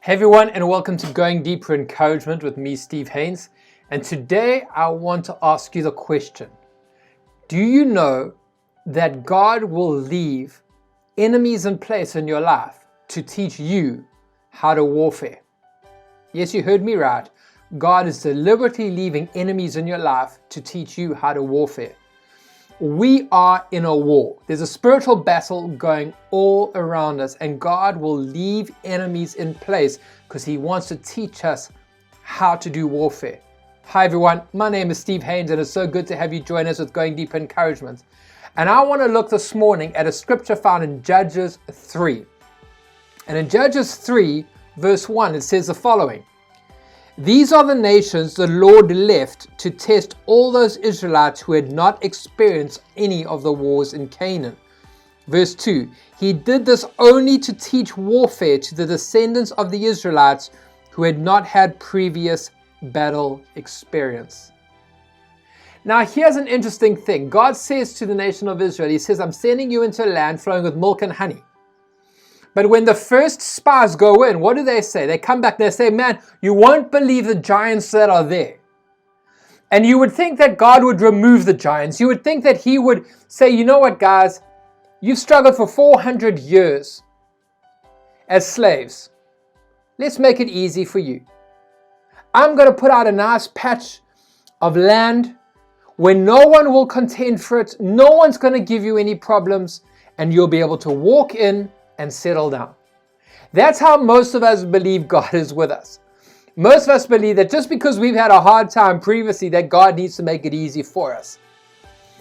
Hey everyone, and welcome to Going Deeper Encouragement with me, Steve Haynes. And today I want to ask you the question: do you know that God will leave enemies in place in your life to teach you how to warfare? Yes, you heard me right. God is deliberately leaving enemies in your life to teach you how to warfare. We are in a war. There's a spiritual battle going all around us, and God will leave enemies in place because He wants to teach us how to do warfare. Hi everyone, my name is Steve Haynes, and it's so good to have you join us with Going Deeper Encouragement. And I want to look this morning at a scripture found in Judges 3. And in Judges 3, verse 1, it says the following: "These are the nations the Lord left to test all those Israelites who had not experienced any of the wars in Canaan." Verse 2, "He did this only to teach warfare to the descendants of the Israelites who had not had previous battle experience." Now here's an interesting thing. God says to the nation of Israel, He says, "I'm sending you into a land flowing with milk and honey." But when the first spies go in, what do they say? They come back and they say, "Man, you won't believe the giants that are there." And you would think that God would remove the giants. You would think that He would say, "You know what, guys? You've struggled for 400 years as slaves. Let's make it easy for you. I'm going to put out a nice patch of land where no one will contend for it. No one's going to give you any problems, and you'll be able to walk in and settle down." That's how most of us believe God is with us. Most of us believe that just because we've had a hard time previously, that God needs to make it easy for us.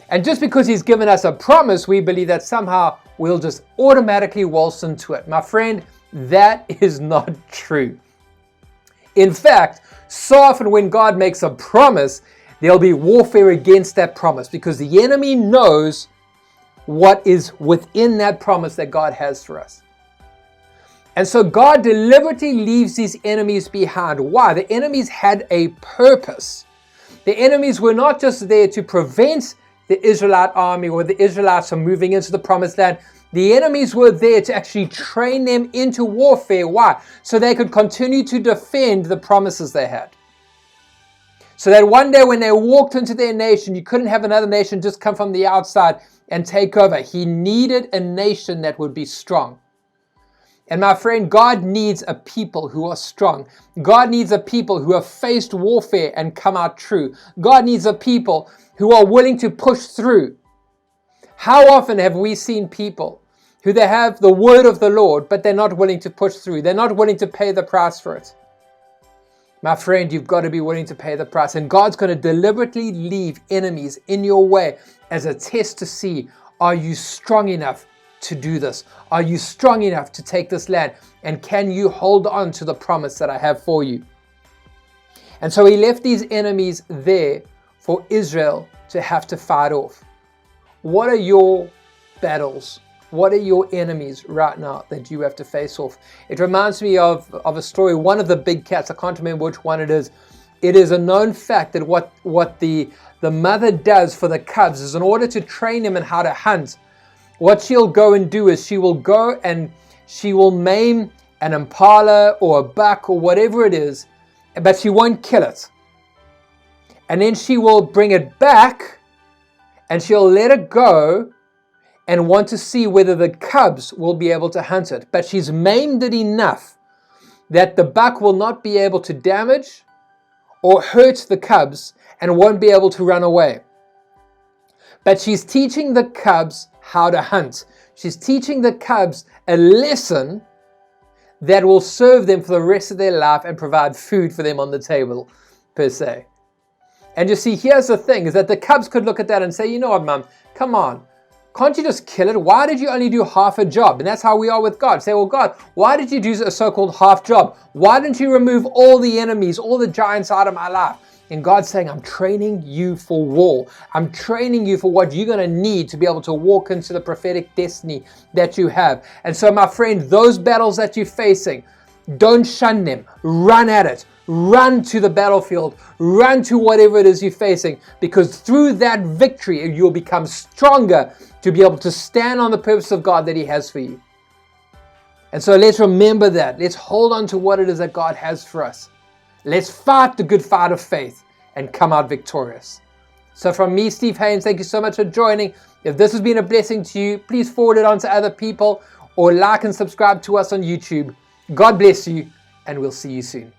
And just because He's given us a promise, we believe that somehow we'll just automatically waltz into it. My friend, that is not true. In fact, so often when God makes a promise, there'll be warfare against that promise because the enemy knows what is within that promise that God has for us. And so God deliberately leaves these enemies behind. Why? The enemies had a purpose. The enemies were not just there to prevent the Israelite army or the Israelites from moving into the promised land. The enemies were there to actually train them into warfare. Why? So they could continue to defend the promises they had. So that one day when they walked into their nation, you couldn't have another nation just come from the outside and take over. He needed a nation that would be strong. And my friend, God needs a people who are strong. God needs a people who have faced warfare and come out true. God needs a people who are willing to push through. How often have we seen people who they have the word of the Lord, but they're not willing to push through. They're not willing to pay the price for it. My friend, you've got to be willing to pay the price. And God's going to deliberately leave enemies in your way as a test to see, are you strong enough to do this? Are you strong enough to take this land? And can you hold on to the promise that I have for you? And so He left these enemies there for Israel to have to fight off. What are your battles? What are your enemies right now that you have to face off? It reminds me of a story, one of the big cats, I can't remember which one it is. It is a known fact that what the mother does for the cubs is, in order to train them in how to hunt, what she'll go and do is she will go and she will maim an impala or a buck or whatever it is, but she won't kill it. And then she will bring it back and she'll let it go and want to see whether the cubs will be able to hunt it. But she's maimed it enough that the buck will not be able to damage or hurt the cubs and won't be able to run away. But she's teaching the cubs how to hunt. She's teaching the cubs a lesson that will serve them for the rest of their life and provide food for them on the table, per se. And you see, here's the thing, is that the cubs could look at that and say, "You know what, Mum, come on. Can't you just kill it? Why did you only do half a job?" And that's how we are with God. Say, "Well, God, why did you do a so-called half job? Why didn't you remove all the enemies, all the giants out of my life?" And God's saying, "I'm training you for war. I'm training you for what you're going to need to be able to walk into the prophetic destiny that you have." And so, my friend, those battles that you're facing, don't shun them. Run at it. Run to the battlefield. Run to whatever it is you're facing, because through that victory, you'll become stronger to be able to stand on the purpose of God that He has for you. And so let's remember that. Let's hold on to what it is that God has for us. Let's fight the good fight of faith and come out victorious. So from me, Steve Haynes, thank you so much for joining. If this has been a blessing to you, please forward it on to other people or like and subscribe to us on YouTube. God bless you, and we'll see you soon.